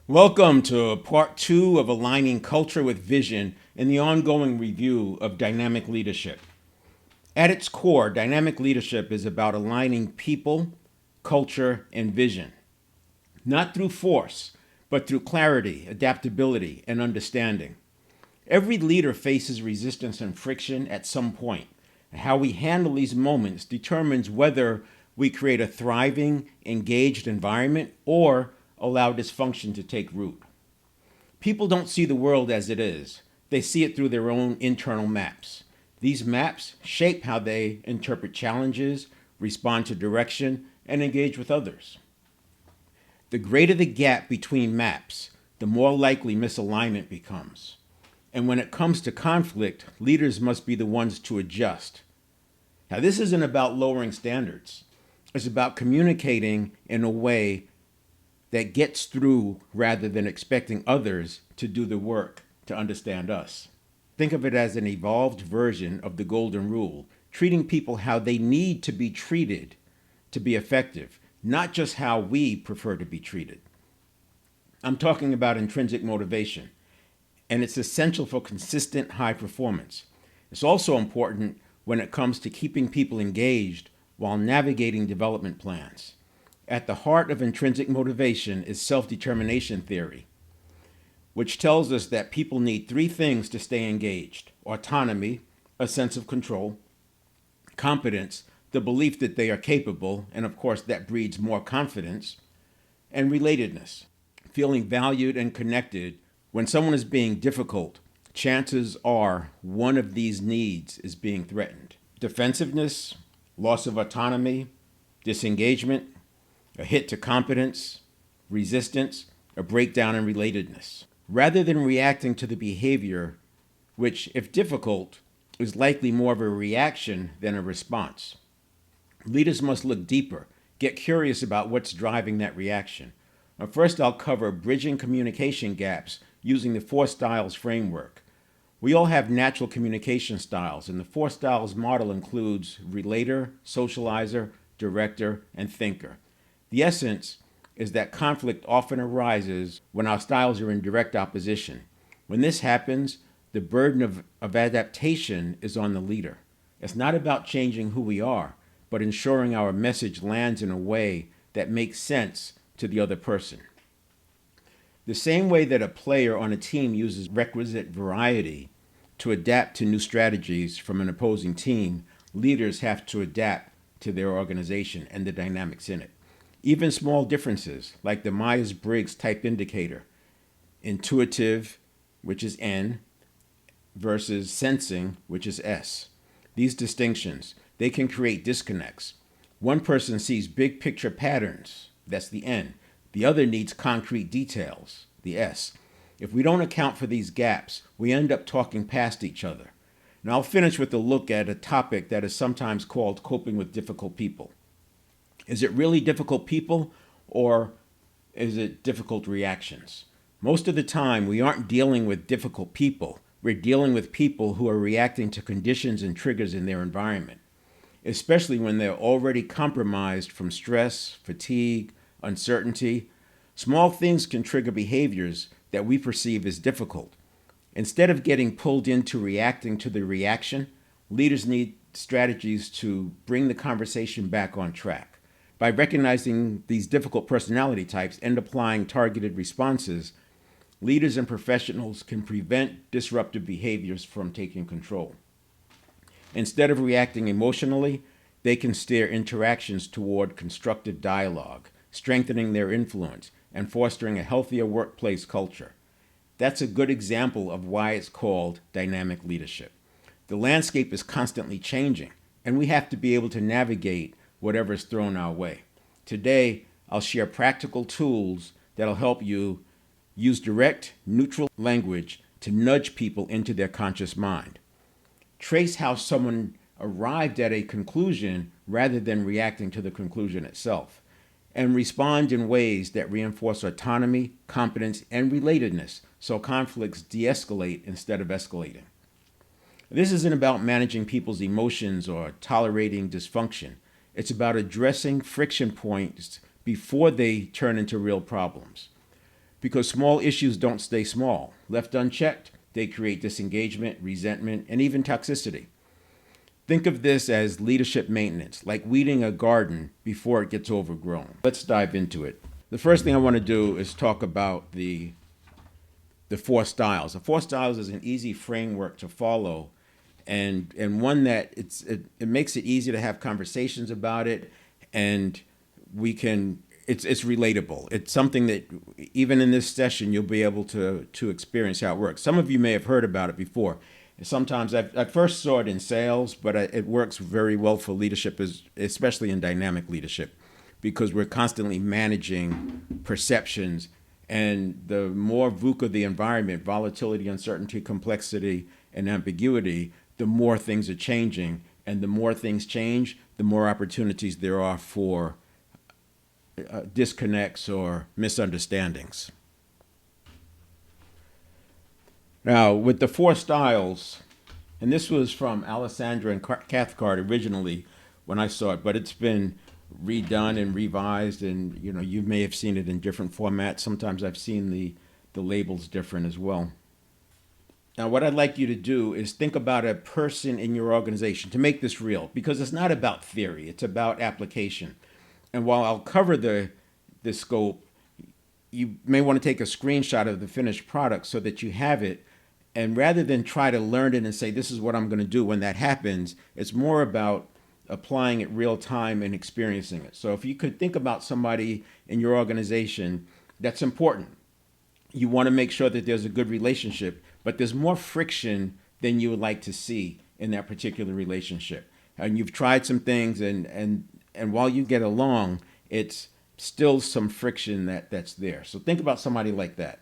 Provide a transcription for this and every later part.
Welcome to part 2 of Aligning Culture with Vision in the ongoing review of dynamic leadership. At its core, dynamic leadership is about aligning people, culture, and vision, not through force, but through clarity, adaptability, and understanding. Every leader faces resistance and friction at some point. How we handle these moments determines whether we create a thriving, engaged environment or allow dysfunction to take root. People don't see the world as it is. They see it through their own internal maps. These maps shape how they interpret challenges, respond to direction, and engage with others. The greater the gap between maps, the more likely misalignment becomes. And when it comes to conflict, leaders must be the ones to adjust. Now, this isn't about lowering standards. It's about communicating in a way that gets through rather than expecting others to do the work to understand us. Think of it as an evolved version of the golden rule, treating people how they need to be treated to be effective, not just how we prefer to be treated. I'm talking about intrinsic motivation, and it's essential for consistent high performance. It's also important when it comes to keeping people engaged while navigating development plans. At the heart of intrinsic motivation is self-determination theory, which tells us that people need 3 things to stay engaged: autonomy, a sense of control; competence, the belief that they are capable, and of course that breeds more confidence; and relatedness, feeling valued and connected. When someone is being difficult, chances are one of these needs is being threatened. Defensiveness, loss of autonomy, disengagement, a hit to competence, resistance, a breakdown in relatedness. Rather than reacting to the behavior, which, if difficult, is likely more of a reaction than a response. Leaders must look deeper, get curious about what's driving that reaction. First, I'll cover bridging communication gaps using the 4 styles framework. We all have natural communication styles, and the 4 styles model includes relator, socializer, director, and thinker. The essence is that conflict often arises when our styles are in direct opposition. When this happens, the burden of adaptation is on the leader. It's not about changing who we are, but ensuring our message lands in a way that makes sense to the other person. The same way that a player on a team uses requisite variety to adapt to new strategies from an opposing team, leaders have to adapt to their organization and the dynamics in it. Even small differences, like the Myers-Briggs type indicator, intuitive, which is N, versus sensing, which is S. These distinctions, they can create disconnects. One person sees big picture patterns, that's the N. The other needs concrete details, the S. If we don't account for these gaps, we end up talking past each other. Now I'll finish with a look at a topic that is sometimes called coping with difficult people. Is it really difficult people, or is it difficult reactions? Most of the time, we aren't dealing with difficult people. We're dealing with people who are reacting to conditions and triggers in their environment, especially when they're already compromised from stress, fatigue, uncertainty. Small things can trigger behaviors that we perceive as difficult. Instead of getting pulled into reacting to the reaction, leaders need strategies to bring the conversation back on track. By recognizing these difficult personality types and applying targeted responses, leaders and professionals can prevent disruptive behaviors from taking control. Instead of reacting emotionally, they can steer interactions toward constructive dialogue, strengthening their influence and fostering a healthier workplace culture. That's a good example of why it's called dynamic leadership. The landscape is constantly changing, and we have to be able to navigate whatever is thrown our way. Today, I'll share practical tools that'll help you use direct, neutral language to nudge people into their conscious mind. Trace how someone arrived at a conclusion rather than reacting to the conclusion itself, and respond in ways that reinforce autonomy, competence, and relatedness so conflicts de-escalate instead of escalating. This isn't about managing people's emotions or tolerating dysfunction. It's about addressing friction points before they turn into real problems. because small issues don't stay small. Left unchecked, they create disengagement, resentment, and even toxicity. Think of this as leadership maintenance, like weeding a garden before it gets overgrown. Let's dive into it. The first thing I want to do is talk about the 4 styles. The 4 styles is an easy framework to follow, and one that it makes it easy to have conversations about it, and it's relatable. It's something that even in this session you'll be able to experience how it works. Some of you may have heard about it before. Sometimes I first saw it in sales, but it works very well for leadership, especially in dynamic leadership, because we're constantly managing perceptions. And the more VUCA the environment, volatility, uncertainty, complexity, and ambiguity, the more things are changing. And the more things change, the more opportunities there are for disconnects or misunderstandings. Now, with the 4 styles, and this was from Alessandra and Cathcart originally when I saw it, but it's been redone and revised, and you may have seen it in different formats. Sometimes I've seen the labels different as well. Now, what I'd like you to do is think about a person in your organization to make this real, because it's not about theory, it's about application. And while I'll cover the scope, you may want to take a screenshot of the finished product so that you have it. And rather than try to learn it and say, this is what I'm going to do when that happens, it's more about applying it real time and experiencing it. So if you could think about somebody in your organization, that's important. You want to make sure that there's a good relationship, but there's more friction than you would like to see in that particular relationship. And you've tried some things, and while you get along, it's still some friction that's there. So think about somebody like that.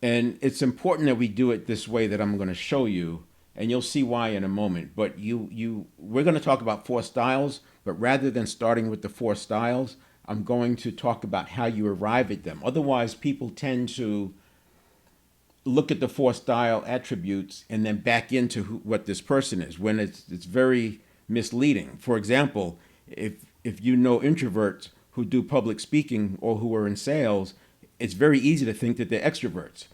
And it's important that we do it this way that I'm going to show you, and you'll see why in a moment. But we're going to talk about 4 styles, but rather than starting with the 4 styles, I'm going to talk about how you arrive at them. Otherwise, people tend to look at the 4 style attributes and then back into what this person is, when it's very misleading. For example, if you know introverts who do public speaking or who are in sales, it's very easy to think that they're extroverts.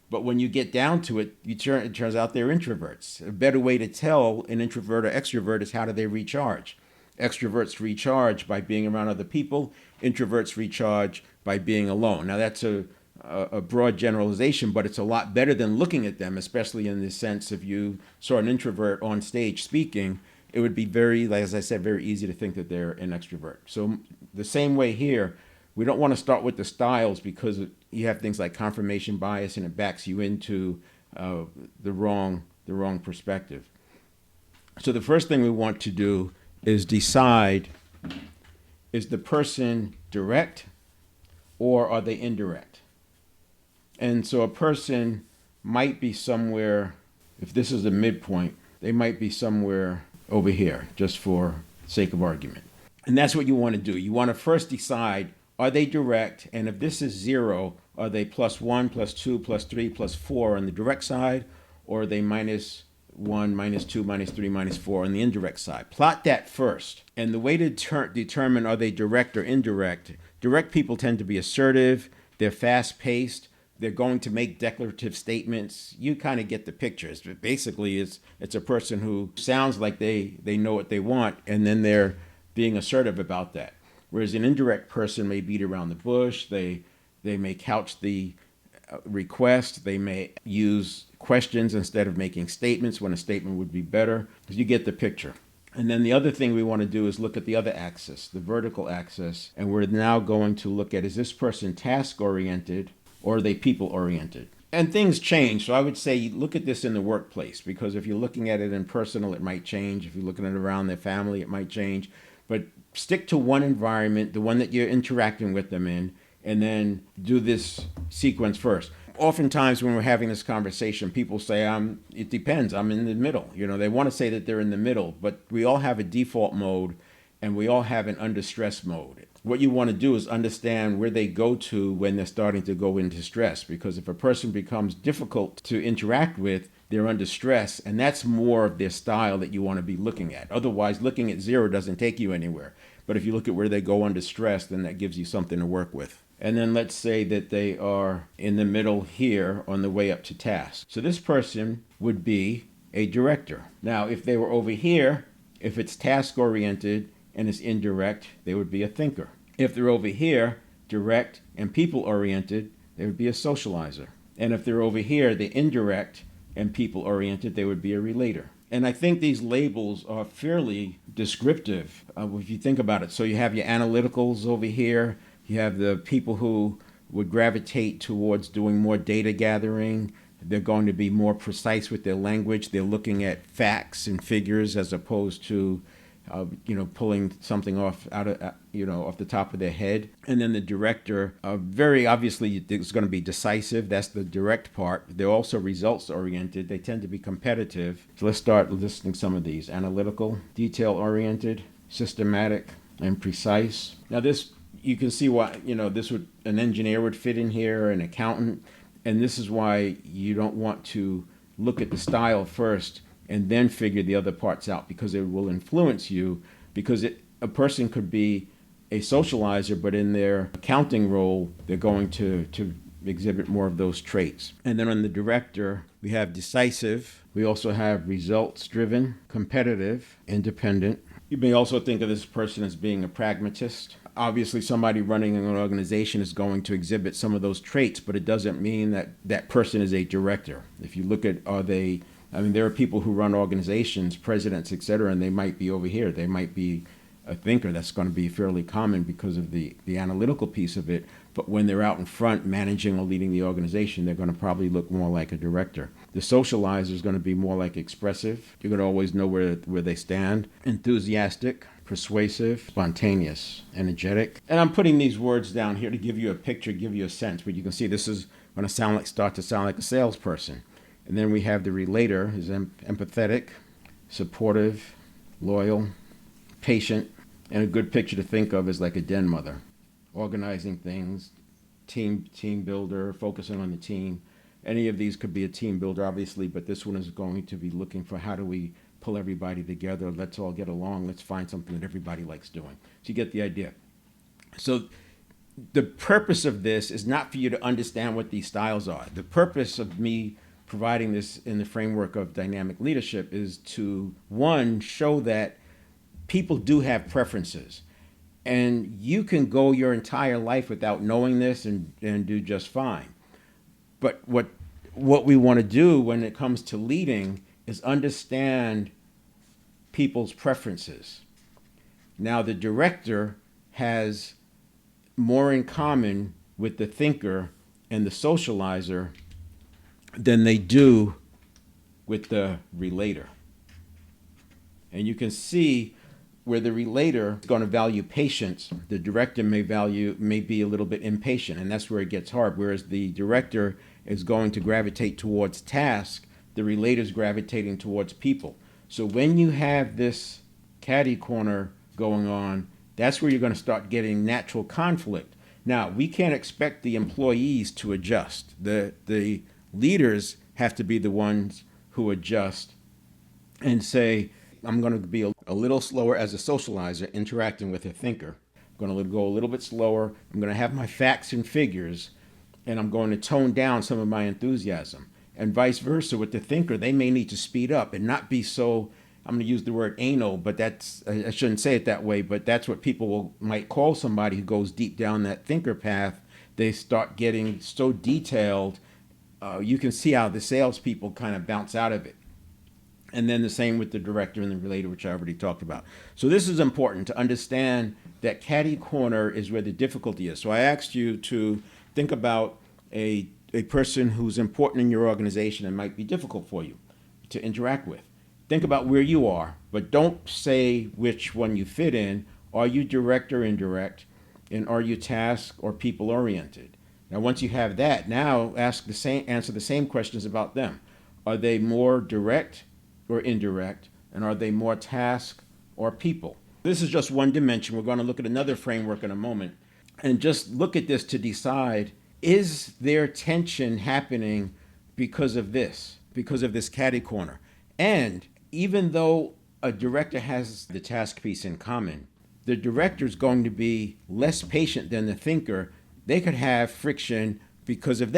But when you get down to it, it turns out they're introverts. A better way to tell an introvert or extrovert is how do they recharge. Extroverts recharge by being around other people. Introverts recharge by being alone. Now that's a broad generalization, but it's a lot better than looking at them, especially in the sense if you saw an introvert on stage speaking, it would be as I said, very easy to think that they're an extrovert. So the same way here, we don't want to start with the styles because you have things like confirmation bias and it backs you into the wrong perspective. So the first thing we want to do is decide, is the person direct or are they indirect? And so a person might be somewhere, if this is a midpoint, they might be somewhere over here, just for sake of argument. And that's what you want to do. You want to first decide, are they direct? And if this is 0, are they +1, +2, +3, +4 on the direct side? Or are they -1, -2, -3, -4 on the indirect side? Plot that first. And the way to determine are they direct or indirect, direct people tend to be assertive, they're fast-paced, they're going to make declarative statements. You kind of get the picture. Basically, it's a person who sounds like they know what they want, and then they're being assertive about that. Whereas an indirect person may beat around the bush, they may couch the request, they may use questions instead of making statements when a statement would be better. You get the picture. And then the other thing we want to do is look at the other axis, the vertical axis, and we're now going to look at, is this person task-oriented or are they people-oriented? And things change, so I would say look at this in the workplace, because if you're looking at it in personal, it might change. If you're looking at it around their family, it might change. But stick to one environment, the one that you're interacting with them in, and then do this sequence first. Oftentimes when we're having this conversation, people say, it depends, I'm in the middle. They want to say that they're in the middle, but we all have a default mode and we all have an under stress mode. What you want to do is understand where they go to when they're starting to go into stress, because if a person becomes difficult to interact with, they're under stress, and that's more of their style that you want to be looking at. Otherwise, looking at 0 doesn't take you anywhere. But if you look at where they go under stress, then that gives you something to work with. And then let's say that they are in the middle here on the way up to task. So this person would be a director. Now, if they were over here, if it's task-oriented and it's indirect, they would be a thinker. If they're over here, direct and people-oriented, they would be a socializer. And if they're over here, the indirect and people-oriented, they would be a relator. And I think these labels are fairly descriptive if you think about it. So you have your analyticals over here. You have the people who would gravitate towards doing more data gathering. They're going to be more precise with their language. They're looking at facts and figures as opposed to pulling something off off the top of their head. And then the director, very obviously, is going to be decisive. That's the direct part. They're also results oriented. They tend to be competitive. So let's start listing some of these: analytical, detail oriented, systematic, and precise. Now this, you can see why an engineer would fit in here, an accountant, and this is why you don't want to look at the style first and then figure the other parts out, because it will influence you, because a person could be a socializer, but in their accounting role, they're going to exhibit more of those traits. And then on the director, we have decisive. We also have results-driven, competitive, independent. You may also think of this person as being a pragmatist. Obviously, somebody running an organization is going to exhibit some of those traits, but it doesn't mean that that person is a director. If you look at, there are people who run organizations, presidents, et cetera, and they might be over here. They might be a thinker. That's going to be fairly common because of the analytical piece of it. But when they're out in front managing or leading the organization, they're going to probably look more like a director. The socializer is going to be more like expressive. You're going to always know where they stand. Enthusiastic, persuasive, spontaneous, energetic. And I'm putting these words down here to give you a picture, give you a sense. But you can see this is going to start to sound like a salesperson. And then we have the relator, is empathetic, supportive, loyal, patient, and a good picture to think of is like a den mother, organizing things, team builder, focusing on the team. Any of these could be a team builder, obviously, but this one is going to be looking for how do we pull everybody together, let's all get along, let's find something that everybody likes doing. So you get the idea. So the purpose of this is not for you to understand what these styles are. The purpose of me providing this in the framework of dynamic leadership is to, one, show that people do have preferences. And you can go your entire life without knowing this and do just fine. But what we want to do when it comes to leading is understand people's preferences. Now, the director has more in common with the thinker and the socializer than they do with the relator. And you can see where the relator is going to value patience, the director may be a little bit impatient, and that's where it gets hard. Whereas the director is going to gravitate towards task, the relator is gravitating towards people. So when you have this catty corner going on, that's where you're going to start getting natural conflict. Now, we can't expect the employees to adjust. The leaders have to be the ones who adjust and say, I'm going to be a little slower as a socializer interacting with a thinker. I'm going to go a little bit slower. I'm going to have my facts and figures, and I'm going to tone down some of my enthusiasm. And vice versa with the thinker, they may need to speed up and not be so, I'm going to use the word anal, but I shouldn't say it that way, but that's what people might call somebody who goes deep down that thinker path. They start getting so detailed. You can see how the salespeople kind of bounce out of it. And then the same with the director and the relator, which I already talked about. So this is important to understand that catty corner is where the difficulty is. So I asked you to think about a person who's important in your organization and might be difficult for you to interact with. Think about where you are, but don't say which one you fit in. Are you direct or indirect? And are you task or people oriented? Now, once you have that, now answer the same questions about them. Are they more direct or indirect? And are they more task or people? This is just one dimension. We're going to look at another framework in a moment. And just look at this to decide, is there tension happening because of this catty corner? And even though a director has the task piece in common, the director is going to be less patient than the thinker. they could have friction because of